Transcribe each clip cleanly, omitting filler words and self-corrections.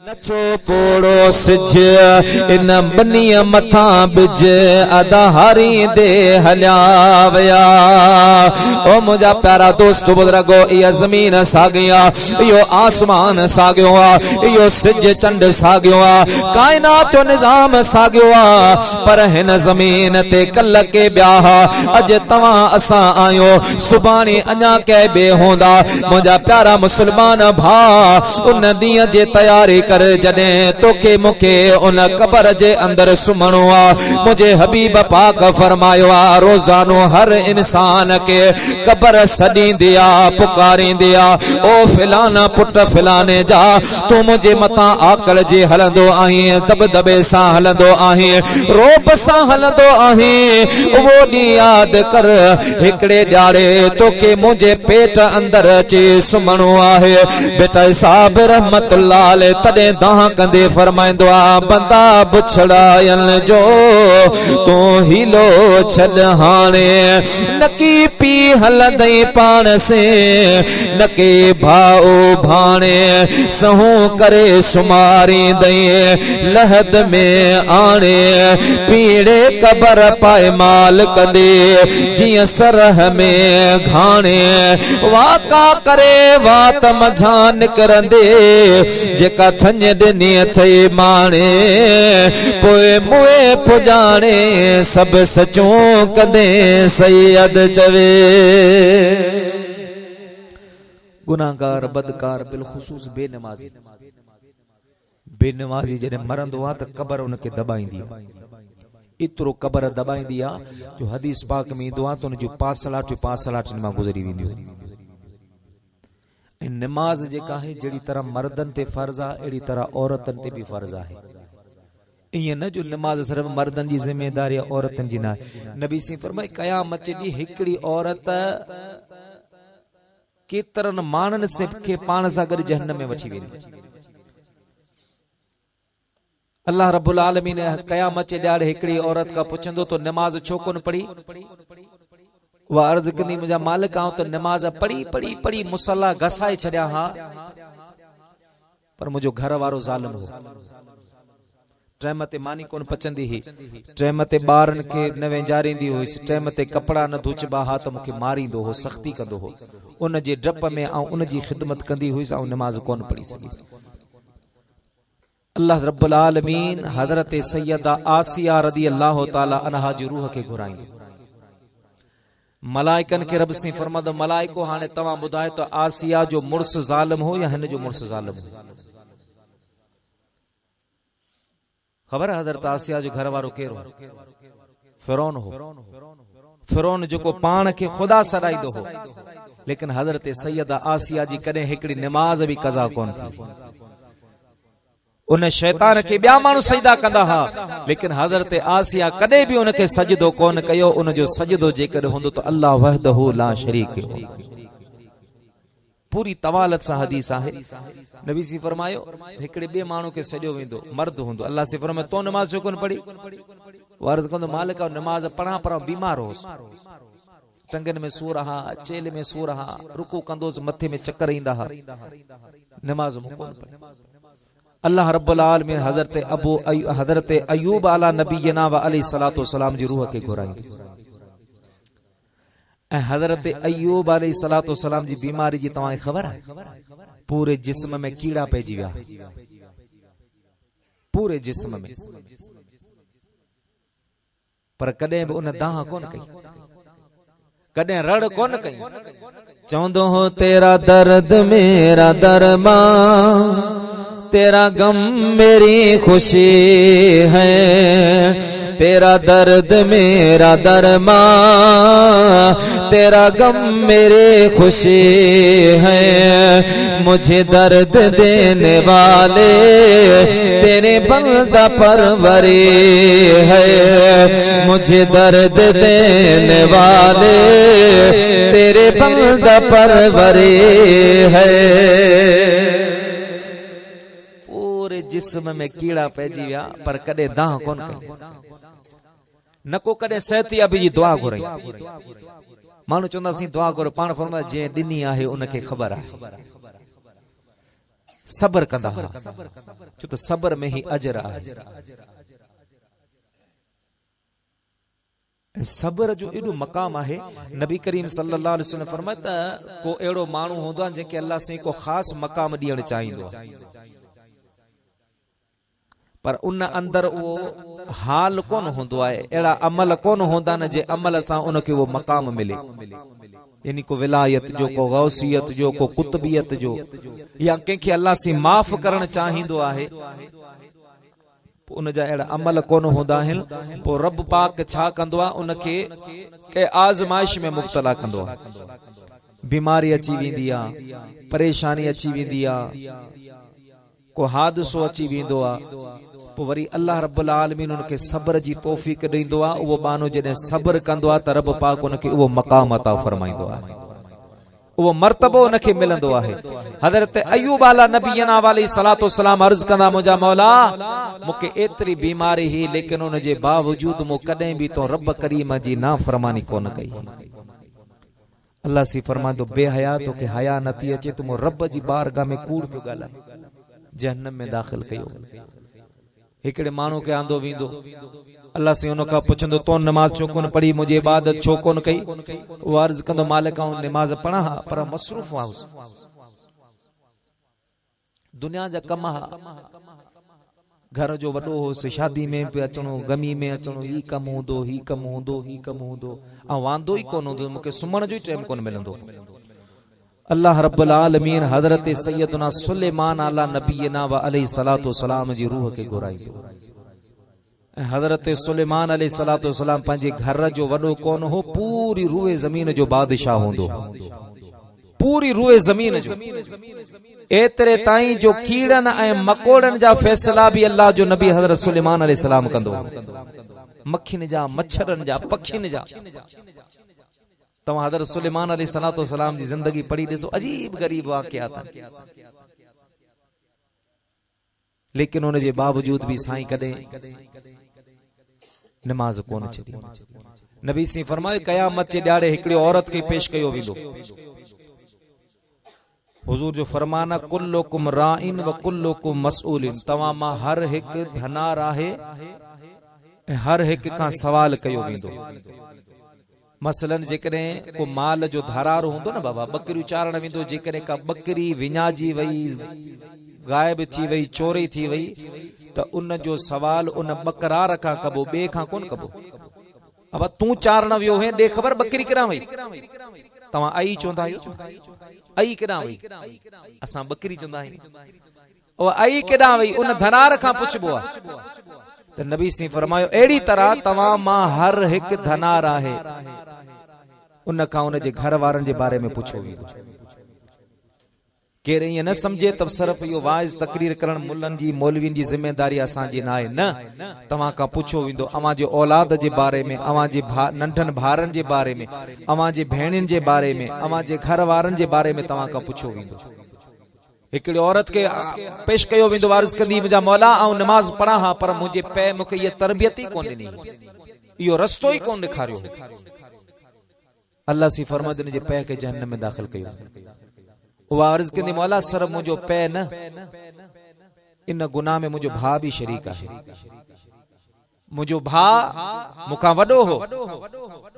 नचो पोड़ो सिज इन बनिया मथा बिज अदाहारी दे हल्यावया। ओ मुझा प्यारा दोस्त बुजुर्गो ये जमीन सागिया यो आसमान सागियो यो सिज चंड सागियो कायनात निजाम सागियो पर हिन जमीन ते कल के ब्याह अज तवा असा आयो सुबानी अञा के बे होंदा। मुझा प्यारा मुसलमान भा उन दी जे तैयारी कर जने तोखे मुखे उन कबर जे अंदर सुमणो आ। मुझे हबीब पाक फरमायो आ रोजानो हर इंसान के कबर सदी दिया पुकारी दिया ओ फिलाना पुट फिलाने जा तू मुझे मता आकल जे हलंदो आही दबदबे सा हलंदो आही रोब सा हलंदो आही वो दी याद कर हिकड़े ॾाड़े तोखे मुझे पेट अंदर चे सुमणो आहे। बेटा साहब रहमतुल्लाह अलैह तदे दाह कंदे फरमाइंदो आ बंदा बुछड़ायन जो तू हीलो छड हाणे नकी पी हलदई पान से नके भाओ भाणे सहू करे सुमारी दई लहद में आणे पीड़े कबर पाए माल कंदे जिया सरह में घाणे वाका करे वात मझा निकरंदे जेका थंज दिनी अचे माणे पोए मुए पुजाणे सब सचो कदे सैयद चवे। गुनाहगार बदकार बिलखुसूस बेनमाजी जने मरंदो आ त कबर उनके दबाईंदी इतरो कबर दबाईंदी आ जो हदीस पाक में ईंदो आ त उन जो पासलाट मां गुजरी वेंदियो। नमाज जेका है जड़ी तरह मर्दन ते फर्ज आ एड़ी तरह औरतन ते भी फर्ज है। इं न जो नमाज सिर्फ मर्दन की जिम्मेदारी औरतन जी ना। नबी सी फरमाए कयामत दी हिकड़ी औरत केतरन मानन से के पान सा गड जहन्नम में वठी वेंदी। अल्लाह रब्बुल आलमीन कयामत जे ॾाड़े हिकड़ी औरत का पुछंदो तो नमाज छो कोन पढ़ी वह अर्ज कंदी मुझा मालिक आऊं तो नमाज पढ़ी पढ़ी पढ़ी मुसल्ला घसाए छड़िया हा पर मुझो घर वारो जालिम हो टाइम ते मानी कोन पचंदी ही टाइम ते बारन के न वेंजारींदी हुई टाइम ते कपड़ा न धुचबा हा त मुखे मारींदो हो सख्ती कंदो हो उन जे डप में आऊं उन जी खिदमत कंदी हुई आऊं नमाज कोन पढ़ी सकी। अल्लाह रब्बुल आलमीन हजरत सैयदा आसिया रदी अल्लाह तआला अन्हा जी रूह के घुराई मलाइकन के रब से फरमादो मलाइको हाने तवा बुधाए तो आसिया जो मुर्स जालिम हो या हिन जो मुर्स जालिम हो। खबर है हजरत आसिया जो घर वारो केरो फिरौन हो फिरौन जो को पान के खुदा सराइदो हो लेकिन हजरत सैयदा आसिया जी कदे हिकड़ी नमाज भी कज़ा कोन थी। उन शैतान के ब्या मानु सजदा कंदा हा लेकिन हजरत आसिया कदे भी उनके सजदो कोन कयो। उन जो सजदो जेकर होंदो तो अल्लाह वहदहु ला शरीक हो। पूरी तवालत सा हदीस है। नबी सी फरमायो हिकड़े बे मानु के सजो वेंदो मर्द होंदो अल्लाह से फरमायो तो नमाज छो कोन पढ़ी अर्ज कंदो मालिक नमाज पढ़ा पर बीमार हो टंगन में सूर हा चेल में सूर हा रुकू कंदो मथे में चक्कर ईंदा हा नमाज कोन पढ़ी। अल्लाह रब्बुल आलमीन हजरत अयूब अला नबीना व अलैहि सलातो सलाम जी रूह के घुराई हजरत अयूब अलैहि सलातो सलाम जी बीमारी जी तवा खबर है पूरे जिस्म में कीड़ा पैजी विया पूरे जिस्म में पर कदे भी उन दाह कोन कई कदे रड़ कोन कई चौंदो हो तेरा दर्द मेरा दरमा तेरा गम मेरी खुशी है तेरा दर्द मेरा दरमा तेरा गम मेरी खुशी है मुझे दर्द देने वाले तेरे बंदा परवरी है मुझे दर्द देने वाले तेरे बंदा परवरी है। जिस्म में कीड़ा पैजी विया पर कदे दाह कोन कई नको कदे सहती अभी जी दुआ घुरई मानु चंदा सी दुआ करो पान फरमाए जे दिनी आहे उनके खबर है सबर कंदा हा, छो त सबर में ही अजर आहे। सबर जो एडो मकाम आहे। नबी करीम सल्लल्लाहु अलैहि वसल्लम फरमाए त को एड़ो माण्हू हूंदो आहे जंहिंखे अल्लाह से को ख़ास मकाम ॾियणु चाहींदो आहे, पर उन अंदर वो हाल कोन हूंदो आहे, अहिड़ा अमल कोन हूंदा न जे अमल सां उनखे वो मकाम मिले, यानी को विलायत जो, को गौसियत जो, को कुतबियत जो, या कंहिंखे अल्लाह से माफ़ करण चाहींदो आहे, उन जा अहिड़ा अमल कोन हूंदा आहिनि। पोइ रब पाक छा कंदो आहे, उनखे के आज़माइश में मुब्तला कंदो आहे, बीमारी अची वेंदी आहे, परेशानी अची वेंदी आहे, को हादसो अची वेंदो आहे, पोइ वरी अल्लाह रब्बुल आलमीन उनखे सब्र जी तौफ़ीक़ ॾींदो आहे। उहो बानो जॾहिं सब्र कंदो आहे त रब पाक उनखे उहो मक़ाम अता फरमाईंदो आहे, उहो मर्तबो उनखे मिलंदो आहे। हज़रत अय्यूब आला नबीना वाली सलातो सलाम अर्ज़ कंदा, मुंहिंजा मौला मूंखे एतिरी बीमारी ही, लेकिन उन जे बावजूद मूं कॾहिं बि तो रब करीम जी नाफ़रमानी कोन कई। अल्लाह सी फरमांदो, बेहया तोखे हया नथी अचे, तूं रब जी बारगाह में कूड़ पियो ॻाल्हाए, जहन्नम में दाख़िल कयो। हिकिड़े माण्हू खे आंदो वेंदो, अल्लाह से उनखां पुछंदो, तो नमाज छो कोन पढ़ी, मुंहिंजी इबादत छो कोन कई? उहो अर्ज़ कंदो, मालिक आऊं नमाज पढ़ा हा, पर मसरूफ़ हुअसि, दुनिया जा कम हा, घर जो वॾो होसि, शादी में पे अचणो, गमी में अचणो, ही कम हूंदो, ही कम हूंदो, ही कम हूंदो, ऐं वांदो ई कोन हूंदो, मूंखे सुम्हण जो ई टाइम कोन मिलंदो। अल्लाह रब्बुल आलमीन हज़रत सैयदना सुलेमान आला नबीना व अलैहि सलातो सलाम जी रूह खे घुराई। हज़रत सुलेमान अलैहि सलातो सलाम पंहिंजे घर जो वॾो कोन हो, पूरी रूए ज़मीन जो बादशाह हूंदो, पूरी रूए ज़मीन जो, एतिरे ताईं जो कीड़नि ऐं मकोड़नि जा फैसला भी अल्लाह जो नबी हज़रत सुलेमान अलैहि सलाम कंदो, मक्खियुनि जा, मच्छरनि जा, पखियुनि जा। तव्हां हज़रत सुलेमान अलैहि सलातो सलाम जी ज़िंदगी पढ़ी ॾिसो, अजीब गरीब वाक़ियात, लेकिन उन जे बावजूद भी साईं कॾहिं नमाज कोन छॾी। नबी सी फरमाए, क़यामत जे ॾियारे हिकिड़ी औरत खे पेश कयो वेंदो। हुजूर जो फरमान आहे, कुल्लुकुम राइन व कुल्लुकुम मसऊलिन, तव्हां मां हर हिकु धनार आहे ऐं हर हिकु खां सवाल कयो वेंदो। मसलन जेकॾहिं को माल जो धरार हूंदो न बाबा, बकरियूं चारण वेंदो, जेकॾहिं का बकरी विञाइजी वई, गायब थी वई, चोरी थी वई, त उन जो सवाल उन बकरार खां कबो, ॿिए खां कोन कबो। अब तूं चारण वियो है, ॾे ख़बर बकरी किरां वई, तव्हां आई चवंदा आहियो, आई किरां वई, असां बकरी चवंदा आहियूं, उहा आई किरां वई, उन धनार खां पुछबो आहे। त नबी सी फरमायो, अहिड़ी तरह तव्हां मां हर हिकु धनार आहे, उन खां उन जे घर वारनि जे बारे में पुछो वेंदो। केर ईअं न सम्झे त सिर्फ़ इहो वाइज़ तकरीर करण मुल्लनि जी, मौलवियुनि जी ज़िम्मेदारी असांजी न आहे, न, तव्हां खां पुछो वेंदो अवां जे औलाद जे बारे में, अवां जे नंढनि भाउरनि जे बारे में, अवां जे भेणुनि जे बारे में, अवां जे घर वारनि जे बारे में तव्हां खां पुछो वेंदो। हिकिड़ी औरत खे पेश कयो वेंदो, अर्ज़ कंदी, मुंहिंजा मौला आऊं नमाज़ पढ़ा हा, पर मुंहिंजे पै मूंखे इहा तरबियत ई कोन ॾिनी, इहो रस्तो ई कोन ॾेखारियो। अल्लाह सी फरमाए, हिन जे पै खे जहन्नम में दाख़िल कयो। उहा अर्ज़ कंदी, मौला सिर्फ़ मुंहिंजो पै न, इन गुनाह में मुंहिंजो भाउ भी शरीक आहे, मुंहिंजो भाउ मूंखां वॾो हो,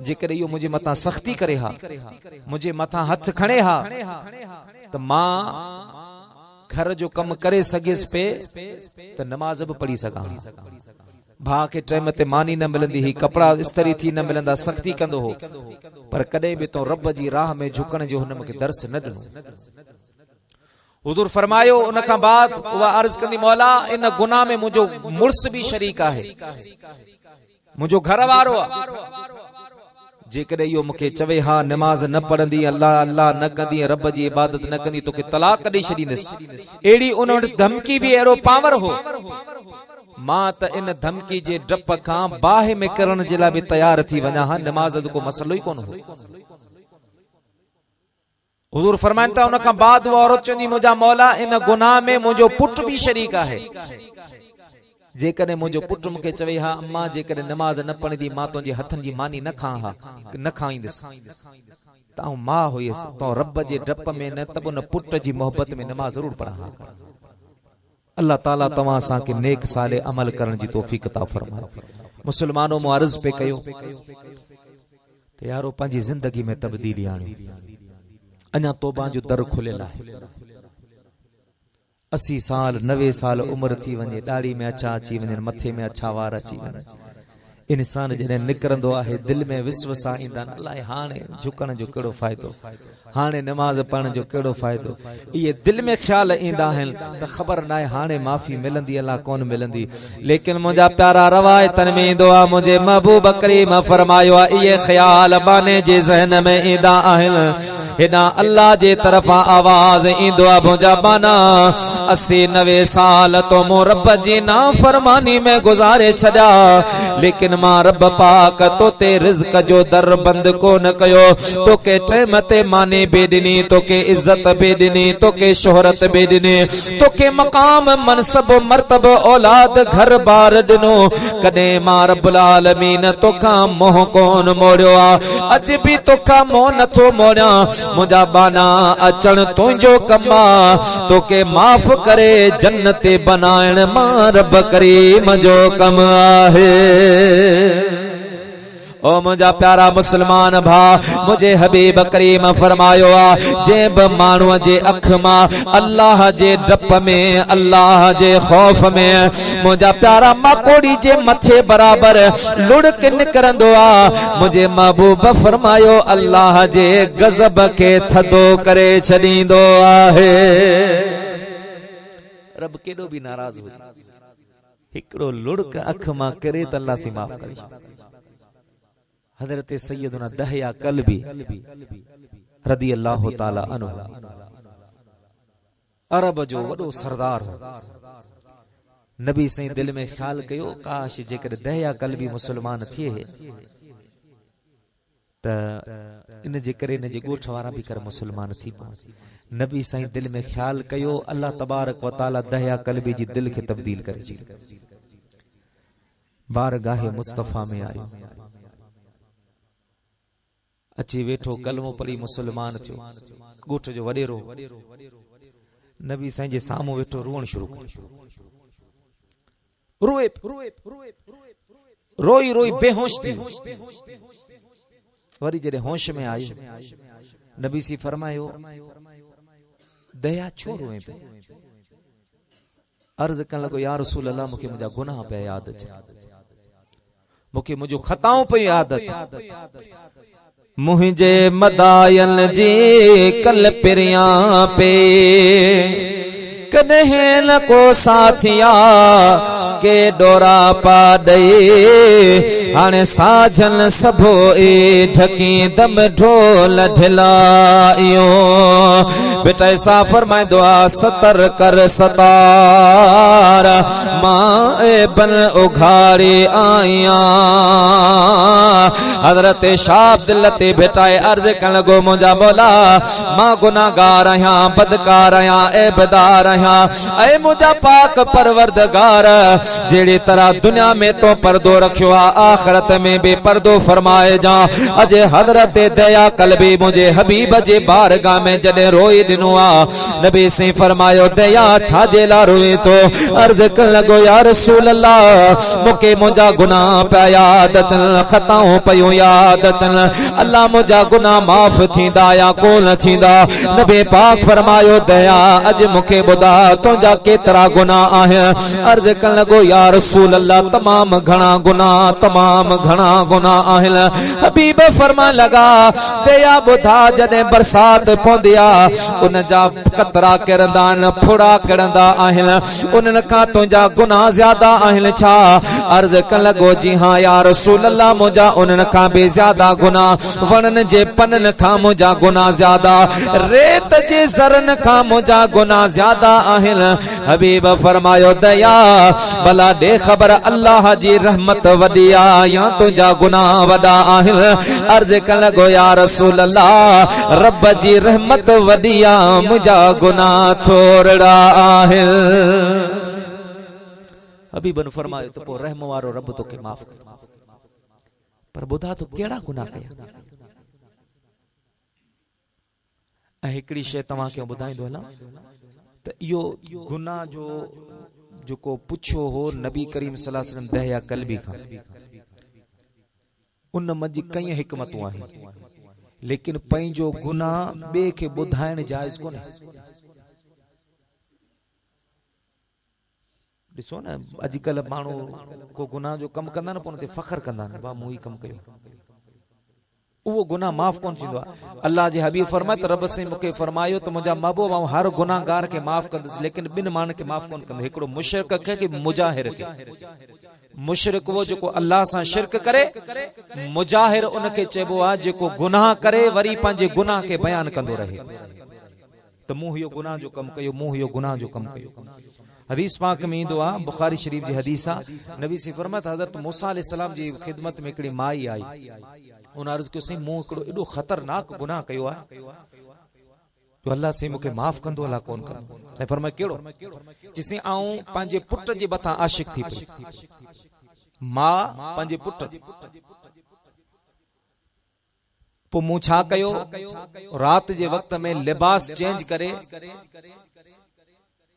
जेकॾहिं इहो मुंहिंजे मथां सख़्ती करे हा, मुंहिंजे मथां हथ खणे हा, त मां घर जो कम करे सघियसि पे त नमाज बि पढ़ी सघां। भाउ खे टाइम ते मानी न मिलंदी हुई, कपड़ा इस्त्री थी न मिलंदा, सख़्ती कंदो हो, पर कॾहिं बि तो रब जी राह में झुकण जो हुन मूंखे दर्स न ॾिनो। हुजूर फरमायो, उन खां बाद उहा अर्ज़ कंदी, मौला इन गुनाह में मुंहिंजो मुड़स भी शरीक आहे, मुंहिंजो घर वारो आहे, जेकॾहिं इहो मूंखे चवे हा नमाज न पढ़ंदी, अल्लाह अल्लाह न कंदी, रब जी इबादत न कंदी, तोखे तलाक ॾेई छॾींदसि, अहिड़ी उन वटि धमकी भी अहिड़ो पावर हो, मां त इन धमकी जे डप खां बाहि में करण जे लाइ बि तयार थी वञा हा, नमाज जो को मसलो ई कोन हो। हुजूर फरमाइनि था, उन खां बाद उहा औरत चवंदी, मुंहिंजा मौला इन गुनाह में मुंहिंजो पुट भी शरीक आहे, जेकॾहिं मुंहिंजो पुट मूंखे चवे हा अम्मा जेकॾहिं नमाज न पढ़ंदी मां तुंहिंजे हथनि जी मानी न खां हा, न खाईंदसि, ताऊ मां हुयस तो रब जे डप में न तब न पुट जी मोहब्बत में नमाज जरूर पढ़ा। अल्लाह ताला तवां सा के नेक साले अमल करण जी तौफीक अता फरमाए। मुसलमानों मु अर्ज पे कयो ते यारो पंजी जिंदगी में तब्दीली आणी, अञा तौबा जो दर खुलियल है। 80 साल 90 साल उम्र थी वने, दाढ़ी में अच्छा अची वने, मथे में अच्छा वार अची वने, इंसान जने निकरंदो आहे दिल में विश्वास ईंदा अल्लाह हाने झुकण जो केड़ो फायदो, हाने नमाज पढ़ण जो केड़ो फायदो। ये दिल में ख्याल ईंदा आहिनि त ख़बर न आहे हाने माफ़ी मिलंदी अल्लाह कोन मिलंदी। लेकिन मुंहिंजा प्यारा रवायतन में ईंदो आहे, मुंहिंजे महबूब करीम फरमायो आहे इहे ख्याल बाने जे ज़हन में ईंदा आहिनि, हेॾा अल्लाह जे तरफ़ां आवाज़ ईंदो आहे मुंहिंजा बाना 80-90 साल तो मूं रब जी नाफ़रमानी में गुज़ारे छॾिया, लेकिन मां रब पाक तोते रिज़्क जो दर बंद कोन कयो, तोखे टाइम ते माने बेदिनी, तोखे इज्जत बेदिनी, तोखे शोहरत बेदिनी, तोखे मकाम मनसब मर्तब औलाद घर बार दिनो, कदे मां रब्बुल आलमीन तोखा मोह कोन मोड़ियो आ, अज भी तोखा मोह नथो मोड़िया। मुंहिंजा बाना अचण तुंहिंजो कम आ, तोखे माफ़ करे जन्नत बनाइण मां रब करीम जो कम आहे। ओ मुझा प्यारा मुसलमान भा, मुझे हबीब करीम फरमायो आ जे ब माण्हूअ जे अख मां अल्लाह जे डप में अल्लाह जे खौफ में मुझा प्यारा माकोड़ी जे मथे बराबर लुड़क निकरंदो आ, मुझे महबूब फरमायो अल्लाह जे गज़ब के थदो करे छॾींदो आहे। रब केॾो भी नाराज हो हिकड़ो लुड़क अख मां करे त अल्लाह सी माफ करे। हजरत सैयदना दहया कल्बी रदी अल्लाह ताला अन्हु अरब जो वडो सरदार हो, नबी सही दिल में ख्याल कयो काश जेकर दहया कल्बी मुसलमान थिए त इन जे करे इन जे गोठ वारा भी कर मुसलमान थी पो। नबी सही दिल में ख्याल कयो अल्लाह तबारक व ताला दहया कल्बी जी दिल के तब्दील करे, बारगाह मुस्तफा में आयो, अची वेठो कलमो पढ़ी मुसलमान थियो, गोठ जो वडेरो नबी साईं जे सामू वेठो रोण शुरू कर, रोए रोई रोई बेहोश थी। वरी जडे होश में आयो नबी सी फरमायो दया छो रोए पे? अर्ज कन लगो या रसूल अल्लाह मुखे मुंहिंजा गुनाह पे याद अचे, मुखे मुंहिंजो खताऊं पे याद अचे, मुझे मदायन जी कल पिरिया पे कन्हे न को साथिया के डोरा पा दे, हाणे साजन सबो ए ढकी दम ढोल ढिलायो। बेटा ऐसा फरमाए दुआ सतर कर सतार मां ए बन उघाड़ी आया। हजरत शाह दिल ते बेटाए अर्ज कन लगो मुंहिंजा मौला मां गुनाहगार आहियां, बदकार आहियां, ऐबदार आहियां, ऐ मुंहिंजा पाक परवरदिगार जेड़ी तरह दुनिया में तो पर्दो रखियो आ आखिरत में भी पर्दो फरमाए जा। अजे हजरत दया कल्बी मुझे हबीब जे बारगाह में जडे रोई दिनो आ, नबी से फरमायो दया छाजे ला रोए तो? अर्ज कन लगो या रसूल अल्लाह मुके मुंहिंजा गुनाह पिया याद अचन, खताऊं पयूं याद अचन, अल्लाह मुंहिंजा गुनाह माफ थींदा या कोन थींदा? नबी पाक फरमायो दया अज मुखे बुधा तुंहिंजा केतरा गुनाह आहिनि? अर्ज कन लगो या रसूल अल्लाह तमाम घणा गुनाह, तमाम घणा गुनाह आहिनि। हबीब फरमा लगा दया बुधा जडे बरसात पवंदी आ उन जा कतरा किरंदा आहिनि, फुड़ा किरंदा आहिनि, उन्हनि खां तुंहिंजा गुनाह ज्यादा आहिनि छा? अर्ज कन लगो जी हाँ या रसूल अल्लाह मुंहिंजा उन्हनि खां भी ज्यादा गुनाह, वणन जे पनन खां मुंहिंजा गुनाह ज्यादा, रेत जे ज़रन खां मुंहिंजा गुनाह ज्यादा आहिनि। हबीब फरमायो दया भला दे खबर अल्लाह जी रहमत वडी आ या तुंहिंजा गुनाह वडा आहिनि? अर्ज कन लगो या रसूल अल्लाह रब जी रहमत वडी आ, मुंहिंजा गुनाह थोड़ा आहिनि। हबीबन फरमायो तो पो रहम वारो रब तोखे माफ कर, पर बुधा तो केड़ा गुनाह कया? हिकड़ी शय तव्हां खे ॿुधाईंदो हलां त इहो गुनाह जो जेको पुछो हो नबी करीम सल्लल्लाहु अलैहि वसल्लम दहया कल्बी खां, उन मंझि कई हिकमतूं आहिनि, लेकिन पंहिंजो गुनाह ॿिए खे ॿुधाइण जाइज़ कोन्हे। ॾिसो न अॼुकल्ह माण्हू को गुनाह जो कमु कंदा न, पोइ उन ते फ़ख्र कंदा आहिनि, वाह मूं ही कमु कयो, उहो गुनाह माफ़ कोन थींदो आहे। अल्लाह जे हबीब फरमाए त रब से मूंखे फरमायो त मुंहिंजा महबूब आऊं हर गुनाहगार खे माफ़ कंदुसि, लेकिन ॿिनि माण्हुनि खे माफ़ कोन कंदो, हिकिड़ो मुशरिक खे कि मुजाहिर खे। मुशरिक वो जेको अल्लाह सां शिरक करे, मुजाहिर उनखे चइबो आहे जेको गुनाह करे वरी पंहिंजे गुनाह खे बयान कंदो रहे त मूं इहो गुनाह जो कमु कयो, मूं इहो गुनाह जो कमु कयो। हदीस पाक में ईंदो आहे, बुखारी शरीफ जी हदीस आहे, नबी सी फरमात हज़रत मूसा अलैहिस्सलाम जी खिदमत में हिकिड़ी माई आई, उन अर्ज़ कयो साईं मूं हिकिड़ो एॾो ख़तरनाक गुनाह कयो आहे जो अल्लाह से मूंखे माफ़ कंदो अल्लाह कोन कंदो। साईं फरमाए कहिड़ो? चईं आऊं पंहिंजे पुट जे मथां आशिक थी पई, मां पंहिंजे पुट, पोइ मूं छा कयो, रात जे वक़्त में लिबास चेंज करे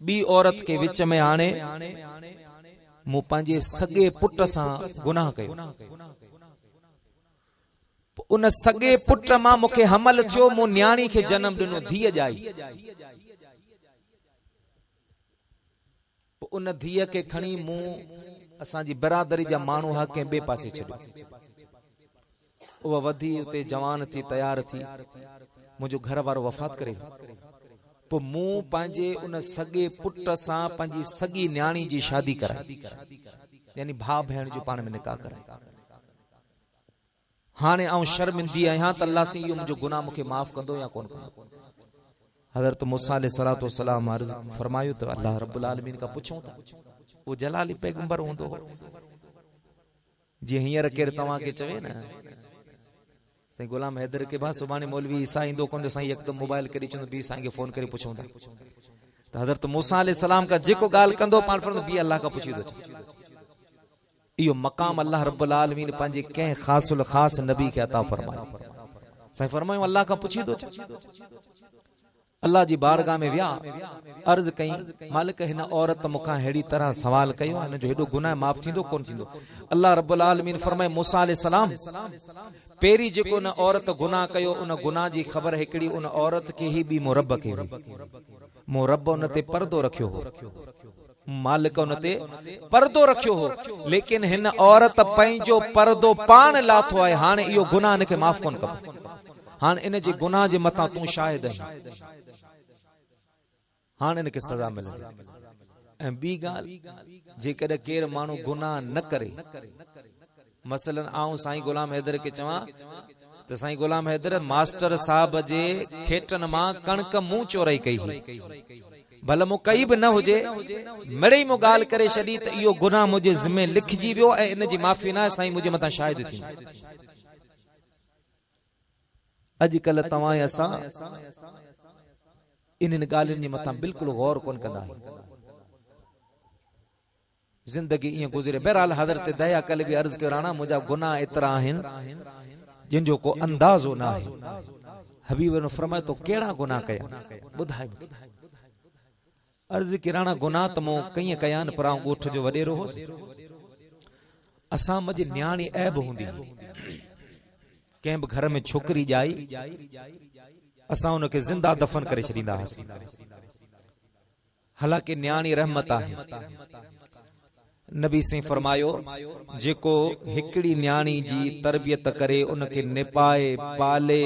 ॿी औरत के विच में आणे मूं पंहिंजे सगे पुट सां गुनाह कयो। उन सगे पुट मां मूंखे हमल थियो, मूं न्याणी खे जन्म ॾिनो, धीअ ॼाई। उन धीअ खे खणी मूं असांजी बिरादरी जा माण्हू हा कंहिं ॿिए पासे छॾियो, उहा वधी उते जवान थी तयार थी, मुंहिंजो घर वारो वफ़ात करे, पोइ मूं पंहिंजे उन सगे पुट सां पंहिंजी सगी न्याणी जी शादी कराई, यानी भाउ भेण जो पाण में निकाह कराई। हाणे आऊं शर्मिंदी आहियां त अल्लाह से इहो मुंहिंजो गुनाह मूंखे माफ़ कंदो या कोन कंदो। हज़रत मूसा अलैहिस्सलातु वस्सलाम अर्ज़ फरमायो त अल्लाह रब्बुल आलमीन खां पुछूं था, वो जलाली पैगंबर हूंदो हो, जीअं हींअर केरु तव्हांखे चवे न साईं गुलाम हैदर के बा सुभाणे मौलवी ईसा ईंदो कोन, साईं यकदम मोबाइल करी चवंदो बी साईं खे फोन करे पुछूं था, त हज़रत मूसा अलैहिस्सलाम का जेको ॻाल्हि कंदो पाण फरमाईंदो बी अल्लाह खां पुछी थो अचे। इहो मक़ाम अल्लाह रब्बुल आलमीन पंहिंजे कंहिं ख़ासुल ख़ास नबी खे अता फरमायो। साईं फरमायो अल्लाह खां पुछी थो अचे। अल्लाह जी बारगाह में विया, अर्ज कई मालिक हिन औरत मुखां हेड़ी तरह सवाल कयो, हिन जो हेॾो गुनाह माफ़ थींदो कोन थींदो? अल्लाह रब्बुल आलमीन फरमाए मूसा अलैहिस्सलाम पहिरीं जेको उन औरत गुनाह कयो, उन गुनाह जी ख़बर हिकिड़ी उन औरत खे ही ॿी मुरब खे हुई, मुरब उन ते पर्दो रखियो हो, मालिक उन ते पर्दो रखियो हो, लेकिन हिन औरत पंहिंजो पर्दो पाण लाथो आहे। हाणे इहो गुनाह हिनखे माफ़ कोन कंदो, हाणे इन जे गुनाह जे मथां तूं शाहिद आहीं, हाणे इनखे सज़ा मिलंदी। ऐं ॿी ॻाल्हि, जेकॾहिं केरु माण्हू गुनाह न करे, मसलन आऊं साईं गुलाम हैदर खे चवां त साईं गुलाम हैदर मास्टर साहब जे खेटन मां कणक मूं चोरई कई हुई, भले मूं कई बि न हुजे, मिड़ई मूं ॻाल्हि करे छॾी त इहो गुनाह मुंहिंजे ज़िम्मे लिखजी वियो ऐं इन जी माफ़ी न आहे, साईं मुंहिंजे मथां शाहिद थी। अॼुकल्ह तव्हां ऐं असां इन्हनि ॻाल्हियुनि जे मथां बिल्कुलु गौर कोन कंदा आहियूं, ज़िंदगी ईअं गुज़रे। बहरहाल हज़रत दया कल्बी अर्ज़ कयो, राणा मुंहिंजा गुनाह एतिरा आहिनि जिन जो को अंदाज़ो न आहे। हबीब ने फरमायो तो कहिड़ा गुनाह कया, ॿुधाए। अर्ज़ की राणा गुनाह त मूं कई कया आहिनि, पर आउं ॻोठ जो वॾेरो होसि, असां मुंहिंजी न्याणी ऐब हूंदी, कंहिं बि घर में छोकिरी ॼाई असां उनखे ज़िंदा दफन करे छॾींदा हुआसीं। हालांकि न्याणी रहमत आहे। नबी से फरमायो जेको हिकड़ी न्याणी जी तरबियत करे, उनखे निपाए पाले,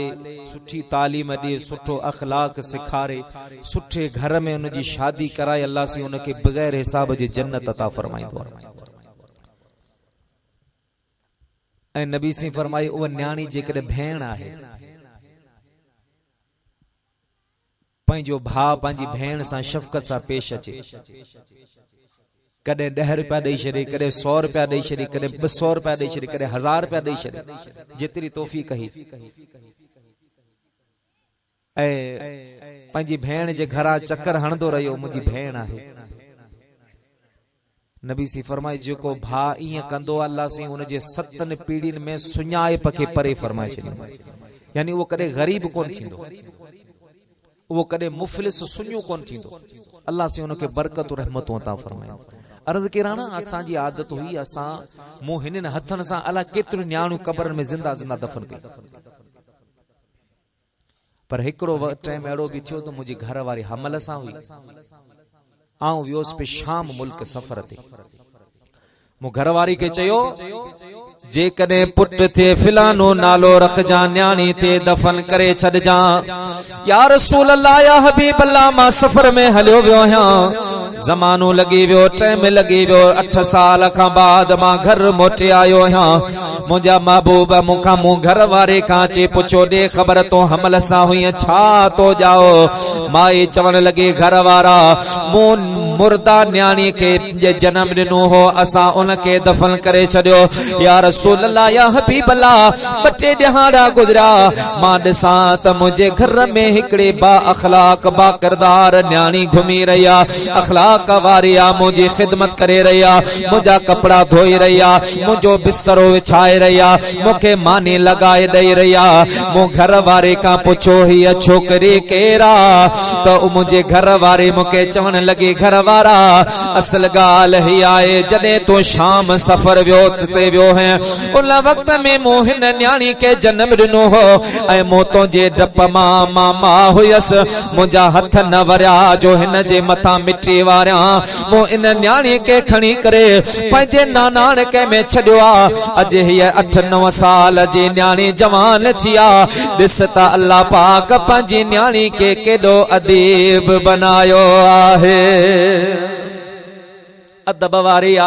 सुठी तालीम ॾे, सुठो अखलाक सिखारे, सुठे घर में उनजी शादी कराए, अल्लाह से उनखे बगैर हिसाब जे जन्नत अता फरमाईंदो आहे। ऐं नबी से फरमायो उहा न्याणी जेकॾहिं भेण आहे, पंहिंजो भाउ पंहिंजी भेण सां शफ़क़त सां पेश अचे, कॾहिं 10 रुपया ॾेई छॾे, कॾहिं 100 रुपया ॾेई छॾे, कॾहिं 200 रुपया ॾेई छॾे, कॾहिं 1000 रुपया ॾेई छॾे, जेतिरी तौफ़ीक़ ही, ऐं पंहिंजी भेण जे घरां चकर हणंदो रहियो, मुंहिंजी भेण आहे। नबी सी फरमाए जेको भाउ ईअं कंदो, अल्लाह से उनजे 7 पीढ़ियुनि में सुञाइप खे परे फरमाए छॾींदो, यानी उहो कॾहिं ग़रीब कोन थींदो। वो कदे मुफलिस सुन्यो कोन थींदो। अल्लाह से उनके बरकत और रहमत अता फरमाए। अर्ज केराना असा जी आदत हुई असा मु हिन हथन सा अला केतरी न्याणू कबर में जिंदा जिंदा दफन कई, पर हिकड़ो टाइम एड़ो भी थियो तो मुझी घर वारी हमल सा हुई। आऊं वियोस पे शाम मुल्क सफर ते। मु घरवारी के चयो जे कदे पुट थे फिलानो नालो रख जा न्याणी ते दफन करे छड़ जा। या रसूल अल्लाह या हबीब अल्लाह मां सफर में हलियो वियो हां, जमानो लगी वियो, टाइम लगी वियो, 8 साल का बाद मां घर मोटे आयो हां। मुझा महबूब मुखा मु घर वारे का चे पुछो दे खबर तो हमल सा हुई छा तो जाओ। माई चवण लगी घर वारा मु मुर्दा न्याणी के जे जन्म दिनो हो असा उनके दफन करे छड़ियो। या रसूल अल्लाह या हबीब अल्लाह बच्चे दिहाड़ा गुजरा मां दिसा त मुझे घर में हिकड़े बा अखलाक बा किरदार न्याणी घुमी रहिया, अखलाक वारिया मुझी खिदमत करे रहिया, मुझा कपड़ा धोई रहिया, मुझो बिस्तरो विछाए रहिया, मुखे मानी लगाए दई रहिया। मु घर वारे का पुछो ही छोकरी केरा तो मुझे घर वारे मुके चवण लगी घर वारा असल गाल ही आए जदे तो शाम सफर वियो ते वियो है उन वक्त में मोहिन न्याणी के जन्म दिनो हो ऐ मोतो जे डप मामा हुयस मुझा हथ न वरिया जो हिन जे मथा मिट्टी वारिया। मो इन न्याणी के खणी करे पंहिंजे नानाणे में छड़ियो आ। अज ही 8-9 साल जी न्याणी जवान थिया। दिस त अल्लाह पाक पंहिंजी न्याणी के केडो अदीब बनायो आहे। अदब वारिया,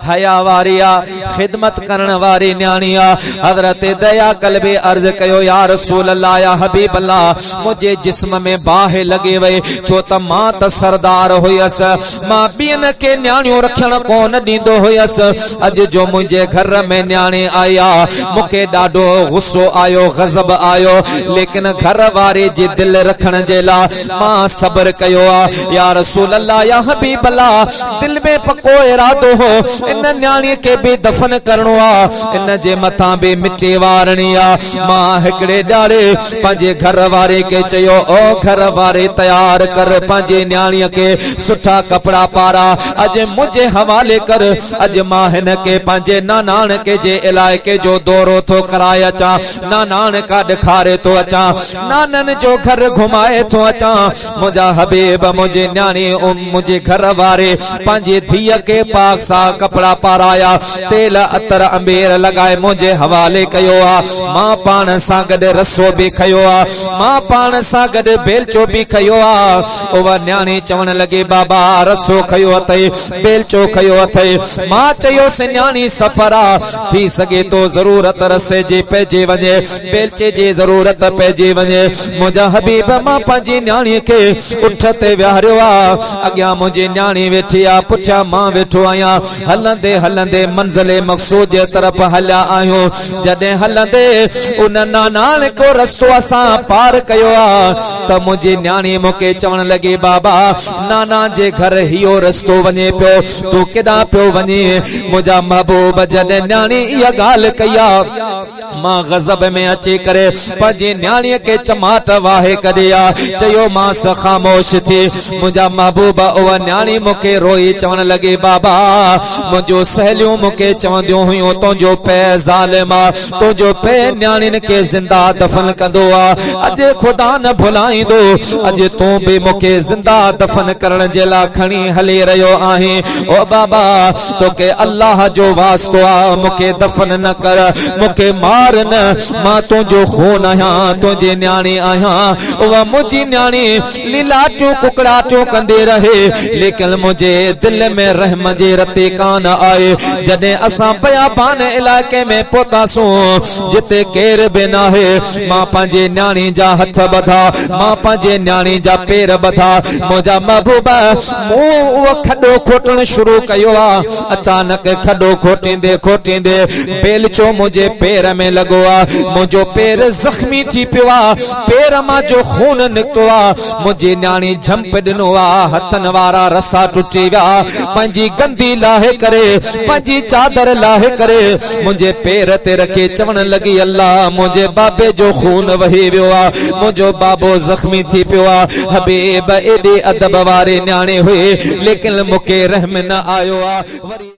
हया वारिया, खिदमत करण वारी न्याणिया। हजरत दया कल्बे अर्ज कयो या रसूल अल्लाह या हबीब अल्लाह मुझे जिस्म में बाहे लगे वे छो त मां त सरदार हुयस, मां बियन के न्याणियों रखण कोन दींदो हुयस। अज जो मुझे घर में न्याणी आया मुके डाडो गुस्सो आयो, गजब आयो, लेकिन घर वारे जी दिल रखण जे ला मां सब्र कयो आ। या रसूल अल्लाह या हबीब अल्लाह दिल में को इरादो हो इन न्याणी के भी दफन करणो आ, इन जे मथा भी मिट्टी वारणी आ। मां हिकड़े ॾाड़े पंहिंजे घर वारे के चयो ओ घर वारे तैयार कर पंहिंजे न्याणी के सुठा कपड़ा पारा अज मुझे हवाले कर। अज मां हिन के पंहिंजे नानाण के जे इलाइके जो दौरो थो कराए अचा, नानाण का ॾेखारे तो अचा, नानन जो घर घुमाए तो अचा। मुझा हबीब मुझे न्याणी मुझे घर वारे पंहिंजे धी के पाक सा कपड़ा पाराया, तेल अतर अंबेर लगाए मुझे हवाले कयो आ। मां पान सा गॾु रसो भी खयो आ, मां पान सा गॾु बेलचो भी खयो आ। उहा न्याणी चवण लगी बाबा रसो खयो अथई, बेलचो खयो अथई। मां चयोसि न्याणी सफर आ, थी सके तो जरूरत रसे जे पइजी वञे, बेलचे जी जरूरत पइजी वञे। मुंहिंजा हबीब मां पंहिंजी न्याणी के उठ ते विहारियो आ। अॻियां मुंहिंजी न्याणी वेठी आ, पुठियां मां वेठो आया। हलंदे हलंदे मंजिले मकसूद जे तरफ हलिया आहियूं। जॾहिं हलंदे उन नानाण को रस्तो असां पार कयो आ त मुंहिंजी न्याणी मूंखे चवण लगी बाबा नाना जे घर हियो रस्तो वञे पियो, तूं केॾां पियो वञे। मुंहिंजा महबूब जॾहिं न्याणी इहा ॻाल्हि कई आ मां गज़ब में अची करे पंहिंजी न्याणीअ के चमाट वाहे कढी आ। चयो मांस ख़ामोश थी। मुंहिंजा महबूब उहा न्याणी मूंखे रोई चवण लगी बाबा मुझो सहेलियों मुके चवंदियों हुयूं तुझो पे ज़ालिमा, तुझो पे न्याणिन के जिंदा दफन कंदो आ। अज खुदा न भुलाईंदो, अज तू भी मुके जिंदा दफन करण जे ला खणी हली रहियो आहीं। ओ बाबा तोके अल्लाह जो वास्तो आ, मुके दफन न कर, मुके मार न, मां तुझो खून आहियां, तुझी न्याणी आहियां। उहा मुंहिंजी न्याणी लीलाटियूं कुकड़ाटियूं कंदी रहे, लेकिन मुझे दिल में रहम जे रते कान आए। जॾहिं असां बयाबान इलाके में पहुतासूं जिते केर बि नाहे, मां पंहिंजे न्याणी जा हथ बधा, मां पंहिंजे न्याणी जा पेर बधा। मुंहिंजा महबूब मूं उहो खॾो खोटण शुरू कयो आ। अचानक खॾो खोटींदे खोटींदे बेलचो मुंहिंजे पेर में कह लगो आ मुझो पैर जख्मी थी पियो आ पैर मां जो खून निकतो आ मुझे न्याणी झंप दिनो आ हथन वारा रसा टुटी विया पंजी गंदी लाहे करे पंजी चादर लाहे करे मुझे पैर ते रखे चवण लगी अल्लाह मुझे बाबे जो खून वही वियो आ मुझो बाबो जख्मी थी पियो आ हबीब एडे अदब वारे न्याणे हुए लेकिन मुके रहम न आयो आ।